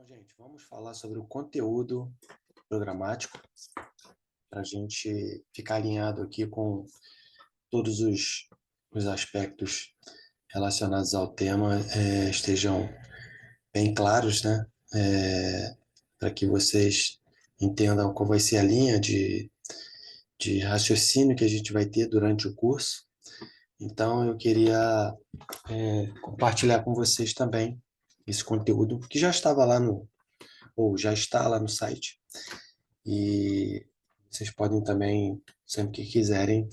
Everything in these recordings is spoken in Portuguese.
Bom, gente, vamos falar sobre o conteúdo programático para a gente ficar alinhado aqui com todos os aspectos relacionados ao tema estejam bem claros, né? Para que vocês entendam qual vai ser a linha de raciocínio que a gente vai ter durante o curso. Então, eu queria compartilhar com vocês também esse conteúdo que já estava lá ou já está lá no site. E vocês podem também, sempre que quiserem,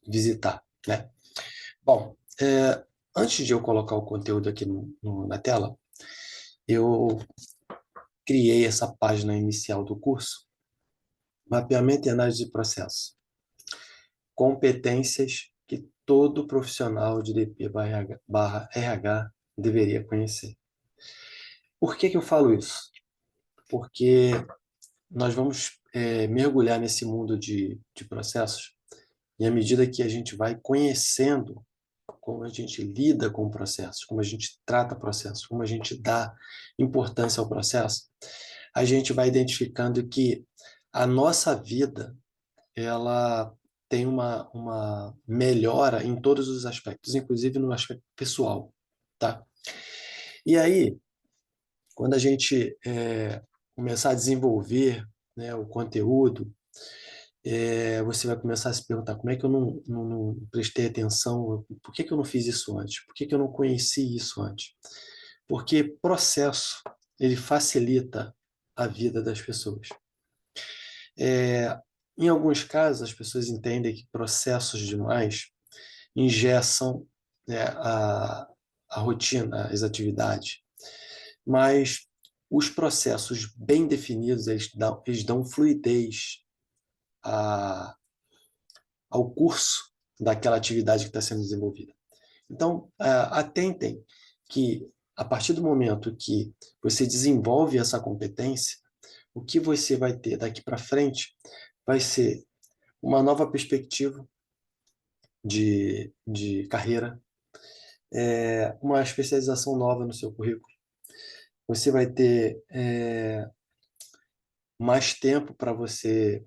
visitar, né? Bom, antes de eu colocar o conteúdo aqui na tela, eu criei essa página inicial do curso, Mapeamento e Análise de Processos, competências que todo profissional de DP/RH deveria conhecer. Por que que eu falo isso? Porque nós vamos mergulhar nesse mundo de processos e à medida que a gente vai conhecendo como a gente lida com o processo, como a gente trata o processo, como a gente dá importância ao processo, a gente vai identificando que a nossa vida ela tem uma melhora em todos os aspectos, inclusive no aspecto pessoal, tá? E aí, quando a gente começar a desenvolver, né, o conteúdo, você vai começar a se perguntar como é que eu não prestei atenção, por que que eu não fiz isso antes? Por que que eu não conheci isso antes? Porque processo, ele facilita a vida das pessoas. Em alguns casos, as pessoas entendem que processos demais engessam, né, a rotina, as atividades, mas os processos bem definidos, eles dão fluidez a, ao curso daquela atividade que está sendo desenvolvida. Então, atentem que, a partir do momento que você desenvolve essa competência, o que você vai ter daqui para frente vai ser uma nova perspectiva de carreira, uma especialização nova no seu currículo. Você vai ter mais tempo para você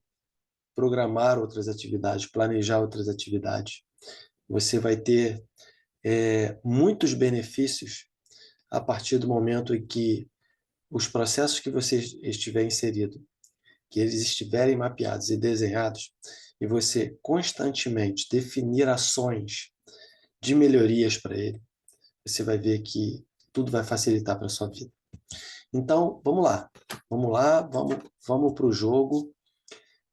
programar outras atividades, planejar outras atividades. Você vai ter muitos benefícios a partir do momento em que os processos que você estiver inserido, que eles estiverem mapeados e desenhados, e você constantemente definir ações de melhorias para ele, você vai ver que tudo vai facilitar para a sua vida. Então, vamos lá, vamos para o jogo,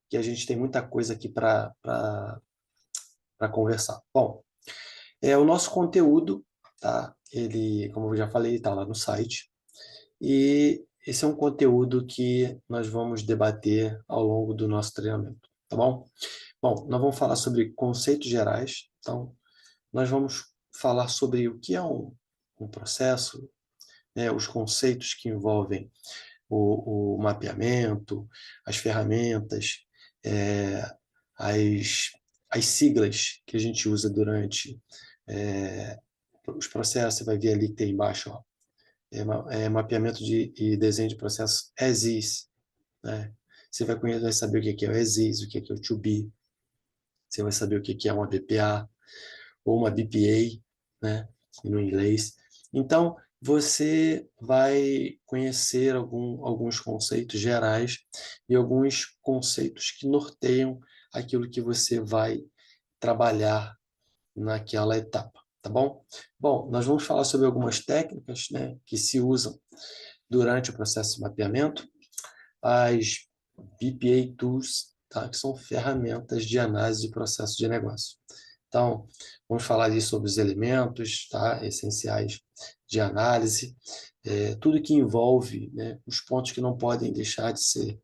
que a gente tem muita coisa aqui para conversar. Bom, o nosso conteúdo, tá? Ele, como eu já falei, está lá no site. E esse é um conteúdo que nós vamos debater ao longo do nosso treinamento, tá bom? Bom, nós vamos falar sobre conceitos gerais. Então, nós vamos falar sobre o que é um processo, né, os conceitos que envolvem o mapeamento, as ferramentas, é, as, as siglas que a gente usa durante os processos. Você vai ver ali que tem embaixo, ó, mapeamento e desenho de processos as is, né? Você vai saber o que é o as is, o que é o to be, você vai saber o que é uma BPA ou uma BPA, né, no inglês. Então, você vai conhecer alguns conceitos gerais e alguns conceitos que norteiam aquilo que você vai trabalhar naquela etapa, tá bom? Bom, nós vamos falar sobre algumas técnicas, né, que se usam durante o processo de mapeamento, as BPA Tools, tá, que são ferramentas de análise de processo de negócio. Então, vamos falar ali sobre os elementos, tá, essenciais de análise, tudo que envolve, né, os pontos que não podem deixar de ser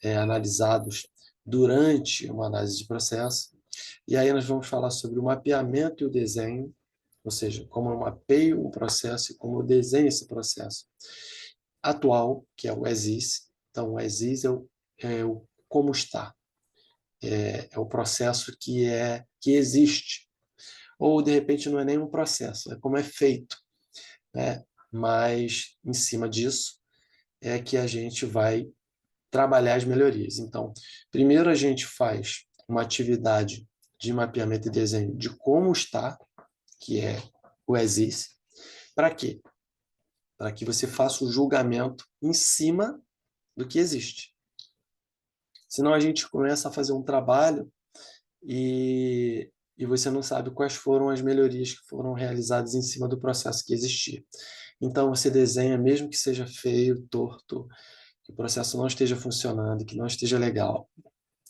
analisados durante uma análise de processo. E aí nós vamos falar sobre o mapeamento e o desenho, ou seja, como eu mapeio um processo e como eu desenho esse processo atual, que é o as is. Então, o as is é o como está, é o processo que existe. Ou, de repente, não é nenhum processo, é como é feito, né? Mas, em cima disso, é que a gente vai trabalhar as melhorias. Então, primeiro a gente faz uma atividade de mapeamento e desenho de como está, que é o ESIS. Para quê? Para que você faça o julgamento em cima do que existe. Senão a gente começa a fazer um trabalho e você não sabe quais foram as melhorias que foram realizadas em cima do processo que existia. Então você desenha, mesmo que seja feio, torto, que o processo não esteja funcionando, que não esteja legal,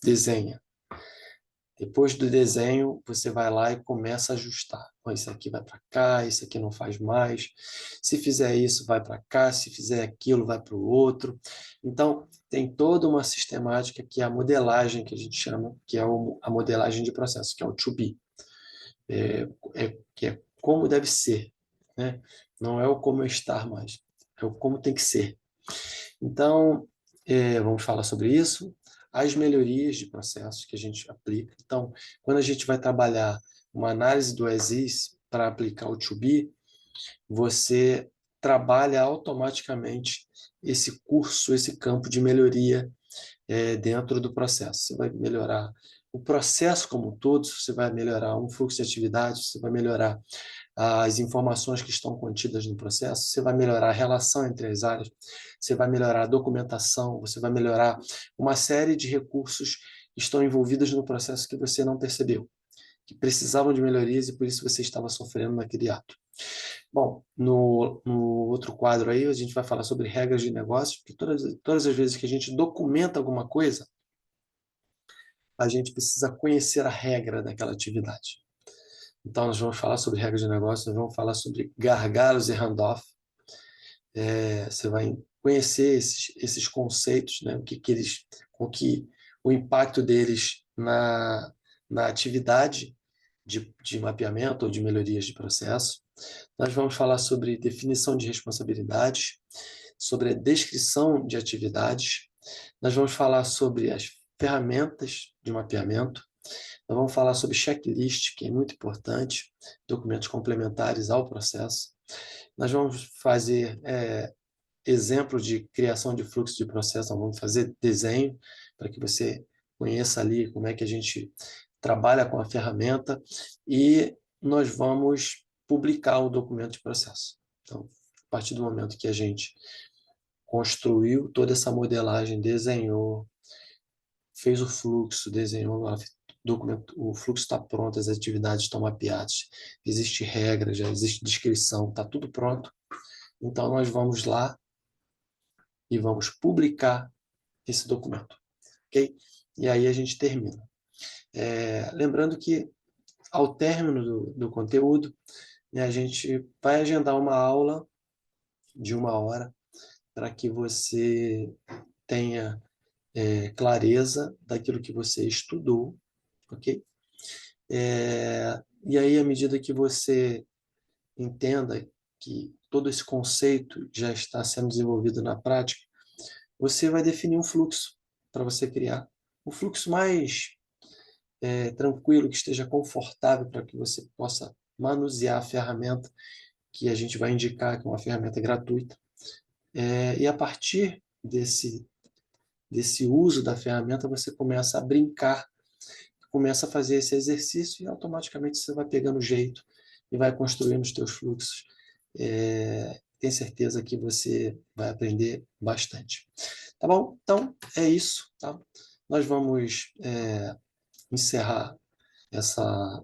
desenha. Depois do desenho, você vai lá e começa a ajustar. Ó, isso aqui vai para cá, isso aqui não faz mais. Se fizer isso, vai para cá. Se fizer aquilo, vai para o outro. Então, tem toda uma sistemática que é a modelagem, que a gente chama, que é a modelagem de processo, que é o to be. Que é como deve ser, né? Não é o como estar mais, é o como tem que ser. Então, vamos falar sobre isso. As melhorias de processos que a gente aplica. Então, quando a gente vai trabalhar uma análise do ESIS para aplicar o to be, você trabalha automaticamente esse curso, esse campo de melhoria dentro do processo. Você vai melhorar o processo como um todo, você vai melhorar um fluxo de atividades, você vai melhorar as informações que estão contidas no processo, você vai melhorar a relação entre as áreas, você vai melhorar a documentação, você vai melhorar uma série de recursos que estão envolvidos no processo que você não percebeu, que precisavam de melhorias e por isso você estava sofrendo naquele ato. Bom, no outro quadro aí, a gente vai falar sobre regras de negócio, porque todas as vezes que a gente documenta alguma coisa, a gente precisa conhecer a regra daquela atividade. Então, nós vamos falar sobre regras de negócio, nós vamos falar sobre gargalos e handoff. Você vai conhecer esses conceitos, né? O impacto deles na atividade de mapeamento ou de melhorias de processo. Nós vamos falar sobre definição de responsabilidades, sobre a descrição de atividades. Nós vamos falar sobre as ferramentas de mapeamento. Nós vamos falar sobre checklist, que é muito importante, documentos complementares ao processo. Nós vamos fazer exemplo de criação de fluxo de processo, nós vamos fazer desenho para que você conheça ali como é que a gente trabalha com a ferramenta e nós vamos publicar o documento de processo. Então, a partir do momento que a gente construiu toda essa modelagem, desenhou, fez o fluxo, desenhou documento, o fluxo está pronto, as atividades estão mapeadas, existe regra, já existe descrição, está tudo pronto. Então, nós vamos lá e vamos publicar esse documento, ok? E aí a gente termina. Lembrando que, ao término do conteúdo, né, a gente vai agendar uma aula de 1 hora para que você tenha clareza daquilo que você estudou, ok? E aí, à medida que você entenda que todo esse conceito já está sendo desenvolvido na prática, você vai definir um fluxo para você criar. Um fluxo mais tranquilo, que esteja confortável para que você possa manusear a ferramenta que a gente vai indicar, que é uma ferramenta gratuita. E a partir desse uso da ferramenta, você começa a brincar, começa a fazer esse exercício e automaticamente você vai pegando jeito e vai construindo os teus fluxos. Tenho certeza que você vai aprender bastante. Tá bom? Então, é isso. Tá? Nós vamos encerrar essa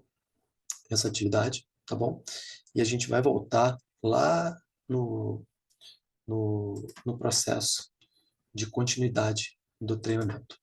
atividade, tá bom? E a gente vai voltar lá no processo de continuidade do treinamento.